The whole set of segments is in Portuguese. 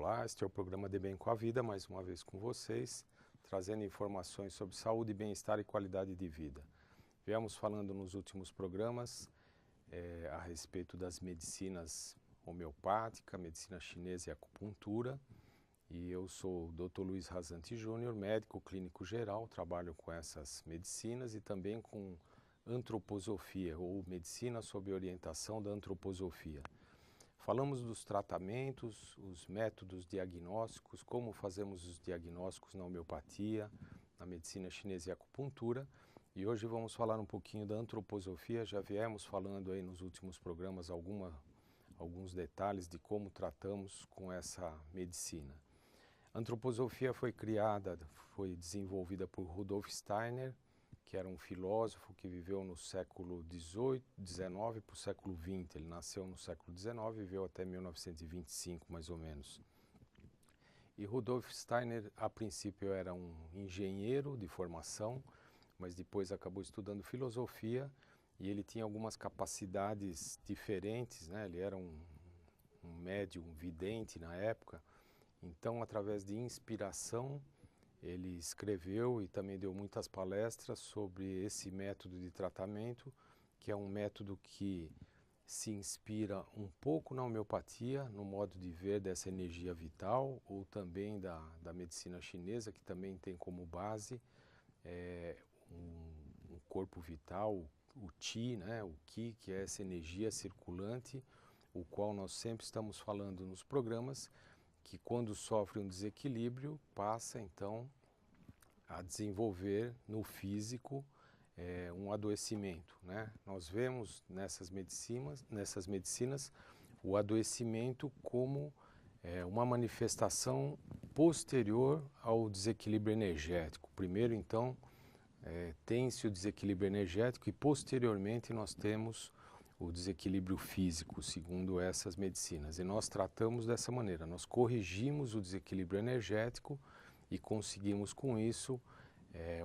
Olá, este é o programa De Bem com a Vida, mais uma vez com vocês, trazendo informações sobre saúde, bem-estar e qualidade de vida. Viemos falando nos últimos programas a respeito das medicinas homeopática, medicina chinesa e acupuntura, e eu sou o Dr. Luiz Razanti Júnior, médico clínico geral, trabalho com essas medicinas e também com antroposofia, ou medicina sob orientação da antroposofia. Falamos dos tratamentos, os métodos diagnósticos, como fazemos os diagnósticos na homeopatia, na medicina chinesa e acupuntura. E hoje vamos falar um pouquinho da antroposofia. Já viemos falando aí nos últimos programas alguns detalhes de como tratamos com essa medicina. A antroposofia foi desenvolvida por Rudolf Steiner, que era um filósofo que viveu no século XVIII, XIX para o século XX. Ele nasceu no século XIX e viveu até 1925, mais ou menos. E Rudolf Steiner, a princípio, era um engenheiro de formação, mas depois acabou estudando filosofia e ele tinha algumas capacidades diferentes, né? Ele era um médium, um vidente na época. Então, através de inspiração, ele escreveu e também deu muitas palestras sobre esse método de tratamento, que é um método que se inspira um pouco na homeopatia, no modo de ver dessa energia vital, ou também da medicina chinesa, que também tem como base um corpo vital, o Qi, né? O Qi, que é essa energia circulante, o qual nós sempre estamos falando nos programas, que quando sofre um desequilíbrio, passa então a desenvolver no físico um adoecimento, né? Nós vemos nessas medicinas o adoecimento como uma manifestação posterior ao desequilíbrio energético. Primeiro, então, tem-se o desequilíbrio energético e posteriormente nós temos o desequilíbrio físico, segundo essas medicinas. E nós tratamos dessa maneira, nós corrigimos o desequilíbrio energético e conseguimos com isso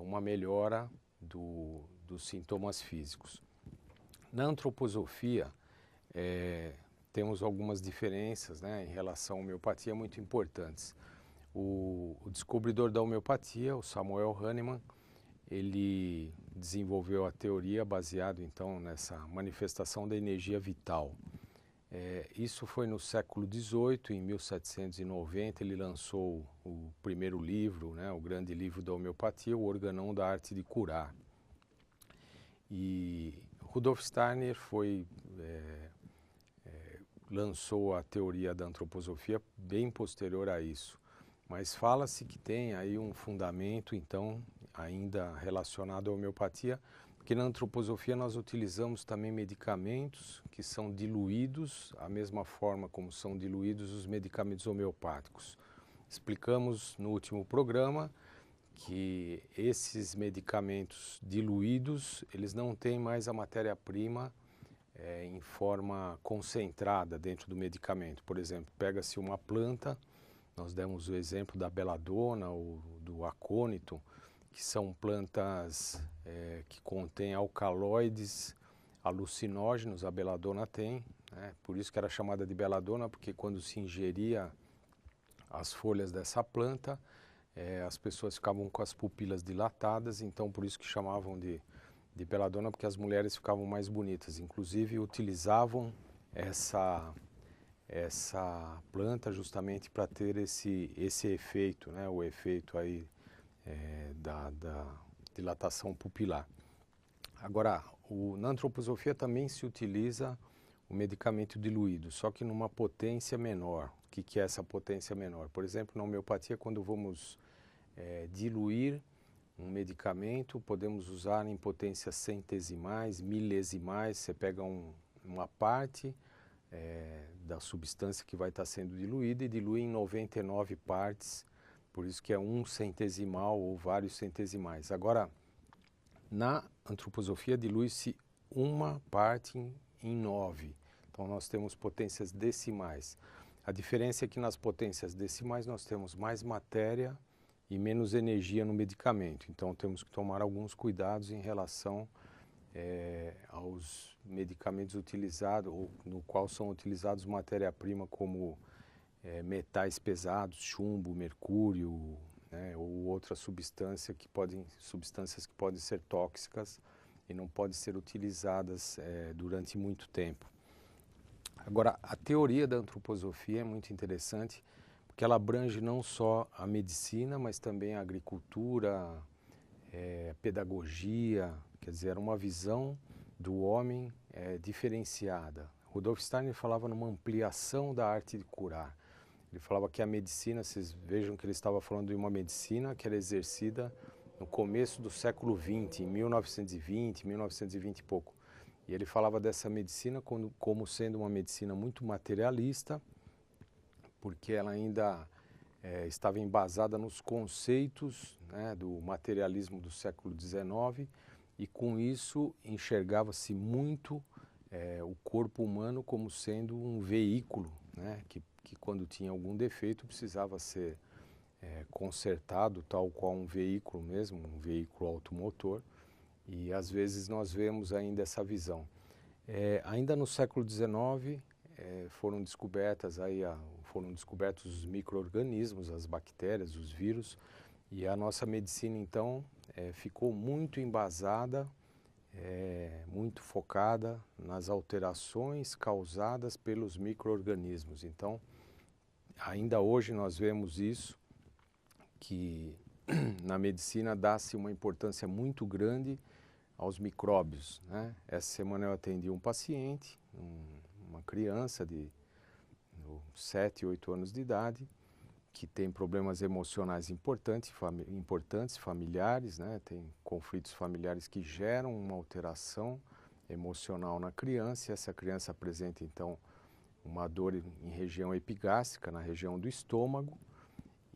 uma melhora dos sintomas físicos. Na antroposofia, temos algumas diferenças, né, em relação à homeopatia muito importantes. O descobridor da homeopatia, o Samuel Hahnemann, ele desenvolveu a teoria baseada então nessa manifestação da energia vital. Isso foi no século XVIII, em 1790, ele lançou o primeiro livro, né, o grande livro da homeopatia, o Organão da Arte de Curar. E Rudolf Steiner lançou a teoria da antroposofia bem posterior a isso. Mas fala-se que tem aí um fundamento, então, ainda relacionado à homeopatia, porque na antroposofia nós utilizamos também medicamentos que são diluídos, da mesma forma como são diluídos os medicamentos homeopáticos. Explicamos no último programa que esses medicamentos diluídos, eles não têm mais a matéria-prima em forma concentrada dentro do medicamento. Por exemplo, pega-se uma planta, nós demos o exemplo da beladona ou do acônito, que são plantas que contêm alcaloides alucinógenos, a beladona tem, né? Por isso que era chamada de beladona, porque quando se ingeria as folhas dessa planta, as pessoas ficavam com as pupilas dilatadas, então por isso que chamavam de beladona, porque as mulheres ficavam mais bonitas. Inclusive utilizavam essa planta justamente para ter esse efeito, né? O efeito aí da dilatação pupilar. Agora, na antroposofia também se utiliza o medicamento diluído, só que numa potência menor. O que é essa potência menor? Por exemplo, na homeopatia, quando vamos diluir um medicamento, podemos usar em potências centesimais, milesimais. Você pega uma parte da substância que vai estar sendo diluída e dilui em 99 partes, por isso que é um centesimal ou vários centesimais. Agora, na antroposofia dilui-se uma parte em 9, então nós temos potências decimais. A diferença é que nas potências decimais nós temos mais matéria e menos energia no medicamento, então temos que tomar alguns cuidados em relação aos medicamentos utilizados, ou no qual são utilizados matéria-prima como metais pesados, chumbo, mercúrio, né, ou outras substâncias que podem ser tóxicas e não podem ser utilizadas durante muito tempo. Agora, a teoria da antroposofia é muito interessante, porque ela abrange não só a medicina, mas também a agricultura, pedagogia, quer dizer, era uma visão do homem diferenciada. Rudolf Steiner falava numa ampliação da arte de curar. Ele falava que a medicina, vocês vejam que ele estava falando de uma medicina que era exercida no começo do século XX, em 1920, 1920 e pouco. E ele falava dessa medicina como sendo uma medicina muito materialista, porque ela ainda estava embasada nos conceitos, né, do materialismo do século XIX, e com isso enxergava-se muito o corpo humano como sendo um veículo, né, que quando tinha algum defeito precisava ser consertado, tal qual um veículo mesmo, um veículo automotor, e às vezes nós vemos ainda essa visão. Ainda no século XIX foram descobertos os micro-organismos, as bactérias, os vírus, e a nossa medicina então ficou muito embasada, muito focada nas alterações causadas pelos micro-organismos. Então, ainda hoje nós vemos isso, que na medicina dá-se uma importância muito grande aos micróbios, né? Essa semana eu atendi um paciente, uma criança de 7, 8 anos de idade, que tem problemas emocionais importantes, familiares, né? Tem conflitos familiares que geram uma alteração emocional na criança, e essa criança apresenta então uma dor em região epigástrica, na região do estômago,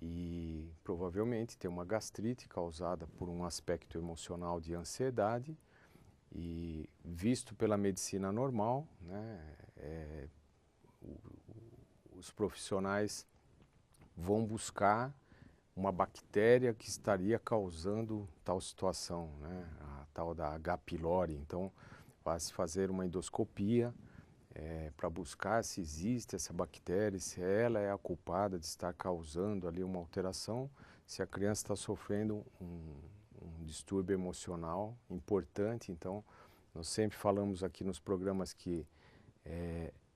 e provavelmente tem uma gastrite causada por um aspecto emocional de ansiedade, e visto pela medicina normal, né, os profissionais vão buscar uma bactéria que estaria causando tal situação, né, a tal da H. pylori. Então, vai-se fazer uma endoscopia para buscar se existe essa bactéria, se ela é a culpada de estar causando ali uma alteração, se a criança está sofrendo um distúrbio emocional importante. Então, nós sempre falamos aqui nos programas que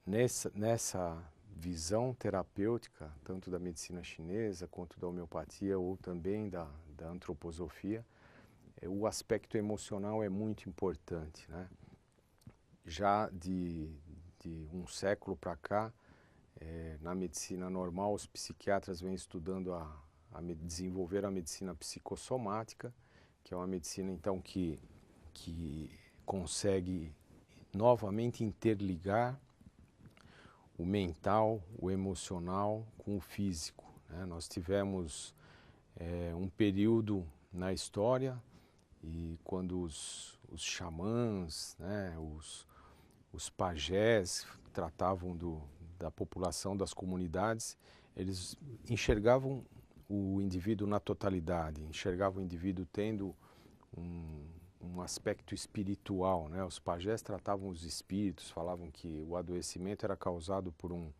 nessa visão terapêutica, tanto da medicina chinesa quanto da homeopatia ou também da antroposofia, o aspecto emocional é muito importante, né? Já de um século para cá, na medicina normal, os psiquiatras vêm estudando desenvolver a medicina psicossomática, que é uma medicina então que consegue novamente interligar o mental, o emocional com o físico, né? Nós tivemos um período na história e quando os xamãs, né, os pajés tratavam da população, das comunidades, eles enxergavam o indivíduo na totalidade, enxergavam o indivíduo tendo um aspecto espiritual, né? Os pajés tratavam os espíritos, falavam que o adoecimento era causado por um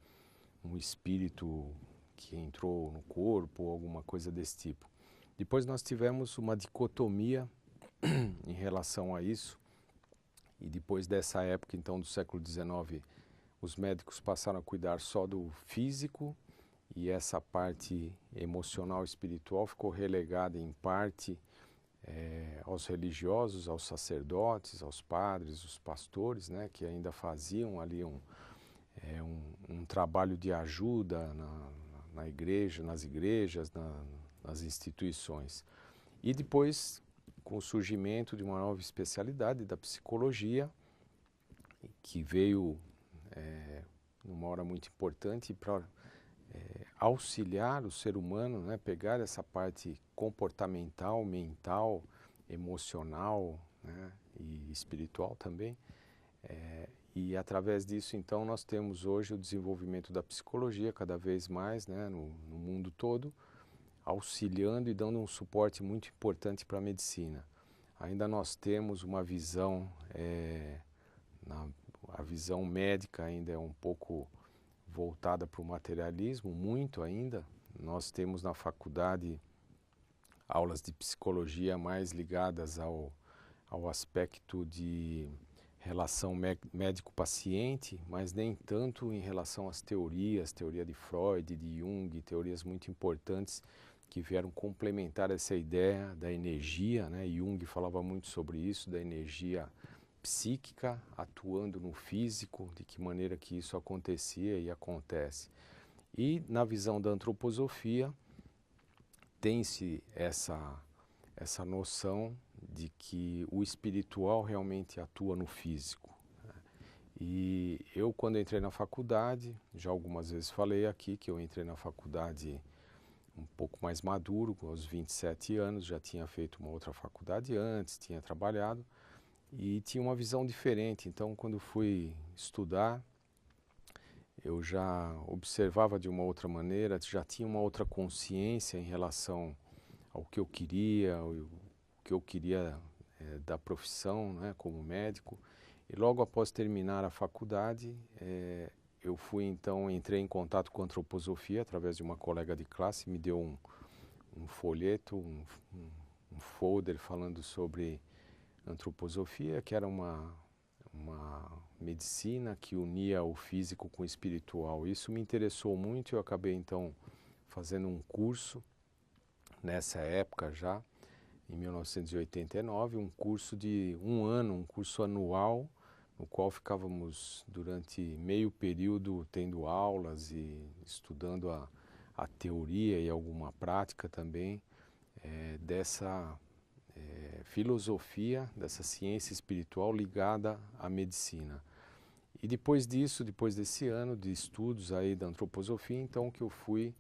espírito que entrou no corpo ou alguma coisa desse tipo. Depois nós tivemos uma dicotomia em relação a isso, e depois dessa época, então, do século XIX, os médicos passaram a cuidar só do físico, e essa parte emocional e espiritual ficou relegada em parte aos religiosos, aos sacerdotes, aos padres, os pastores, né, que ainda faziam ali um trabalho de ajuda na igreja, nas igrejas, nas instituições. E depois, com o surgimento de uma nova especialidade da psicologia, que veio numa hora muito importante para auxiliar o ser humano, né, pegar essa parte comportamental, mental, emocional, né, e espiritual também, e através disso então nós temos hoje o desenvolvimento da psicologia cada vez mais, né, no mundo todo, auxiliando e dando um suporte muito importante para a medicina. Ainda nós temos uma visão, a visão médica ainda é um pouco voltada para o materialismo, muito ainda. Nós temos na faculdade aulas de psicologia mais ligadas ao aspecto de relação médico-paciente, mas nem tanto em relação às teorias, teoria de Freud, de Jung, teorias muito importantes que vieram complementar essa ideia da energia, né? Jung falava muito sobre isso, da energia psíquica atuando no físico, de que maneira que isso acontecia e acontece. E na visão da antroposofia, tem-se essa noção de que o espiritual realmente atua no físico. E eu, quando entrei na faculdade, já algumas vezes falei aqui que eu entrei na faculdade um pouco mais maduro, aos 27 anos, já tinha feito uma outra faculdade antes, tinha trabalhado e tinha uma visão diferente. Então, quando fui estudar, eu já observava de uma outra maneira, já tinha uma outra consciência em relação ao que eu queria, o que eu queria da profissão, né, como médico. E logo após terminar a faculdade, eu fui então, entrei em contato com a antroposofia através de uma colega de classe, me deu um folheto, um folder falando sobre antroposofia, que era uma medicina que unia o físico com o espiritual. Isso me interessou muito e eu acabei então fazendo um curso nessa época já, em 1989, um curso de um ano, um curso anual, no qual ficávamos durante meio período tendo aulas e estudando a teoria e alguma prática também dessa filosofia, dessa ciência espiritual ligada à medicina. E depois disso, depois desse ano de estudos aí da antroposofia, então que eu fui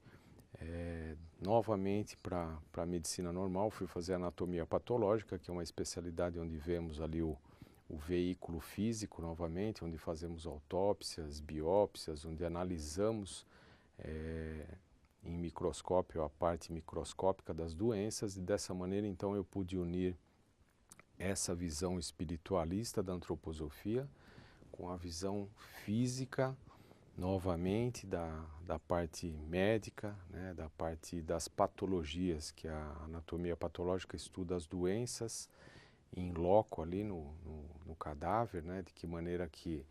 novamente para a medicina normal, fui fazer anatomia patológica, que é uma especialidade onde vemos ali o veículo físico novamente, onde fazemos autópsias, biópsias, onde analisamos em microscópio a parte microscópica das doenças, e dessa maneira então eu pude unir essa visão espiritualista da antroposofia com a visão física novamente da parte médica, né, da parte das patologias, que a anatomia patológica estuda as doenças em loco ali no cadáver, né, de que maneira que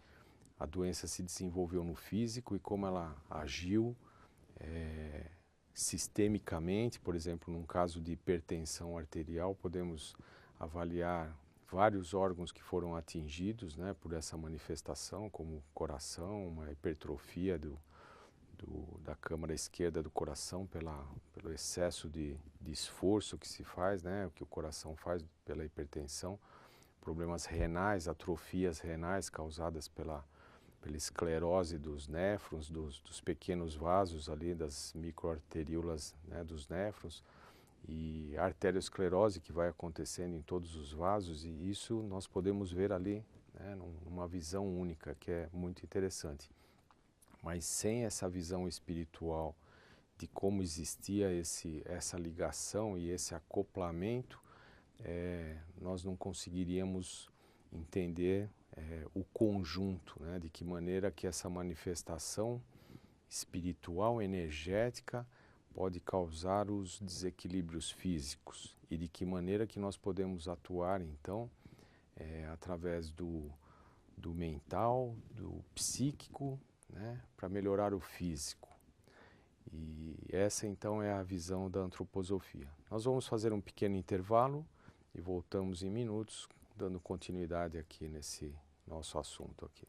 a doença se desenvolveu no físico e como ela agiu sistemicamente. Por exemplo, num caso de hipertensão arterial, podemos avaliar vários órgãos que foram atingidos, né, por essa manifestação, como o coração, uma hipertrofia da câmara esquerda do coração pelo excesso de esforço que se faz, né, o que o coração faz pela hipertensão, problemas renais, atrofias renais causadas pela esclerose dos néfrons, dos pequenos vasos ali, das microarteríolas, né, dos néfrons, e a arteriosclerose que vai acontecendo em todos os vasos, e isso nós podemos ver ali, né, numa visão única, que é muito interessante. Mas sem essa visão espiritual de como existia essa ligação e esse acoplamento, nós não conseguiríamos entender o conjunto, né, de que maneira que essa manifestação espiritual, energética, pode causar os desequilíbrios físicos e de que maneira que nós podemos atuar então através do mental, do psíquico, né, para melhorar o físico. E essa então é a visão da antroposofia. Nós vamos fazer um pequeno intervalo e voltamos em minutos, dando continuidade aqui nesse nosso assunto aqui.